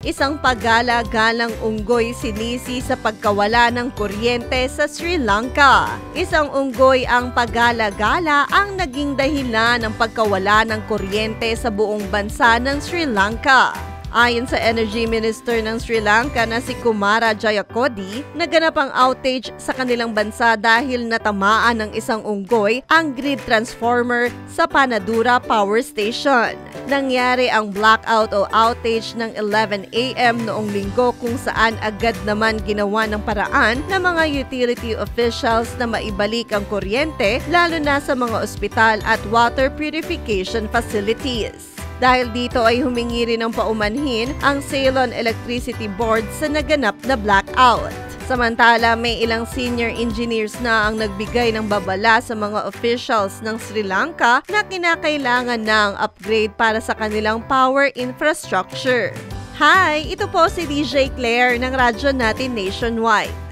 Isang pagala-galang unggoy sinisi sa pagkawala ng kuryente sa Sri Lanka. Isang unggoy ang pagala-gala ang naging dahilan ng pagkawala ng kuryente sa buong bansa ng Sri Lanka. Ayon sa Energy Minister ng Sri Lanka na si Kumara Jayakodi, naganap ang outage sa kanilang bansa dahil natamaan ng isang unggoy ang grid transformer sa Panadura Power Station. Nangyari ang blackout o outage ng 11 AM noong linggo kung saan agad naman ginawa ng paraan ng mga utility officials na maibalik ang kuryente lalo na sa mga ospital at water purification facilities. Dahil dito ay humingi rin ng paumanhin ang Ceylon Electricity Board sa naganap na blackout. Samantala, may ilang senior engineers na ang nagbigay ng babala sa mga officials ng Sri Lanka na kinakailangan ng upgrade para sa kanilang power infrastructure. Hi! Ito po si DJ Claire ng Radyo Natin Nationwide.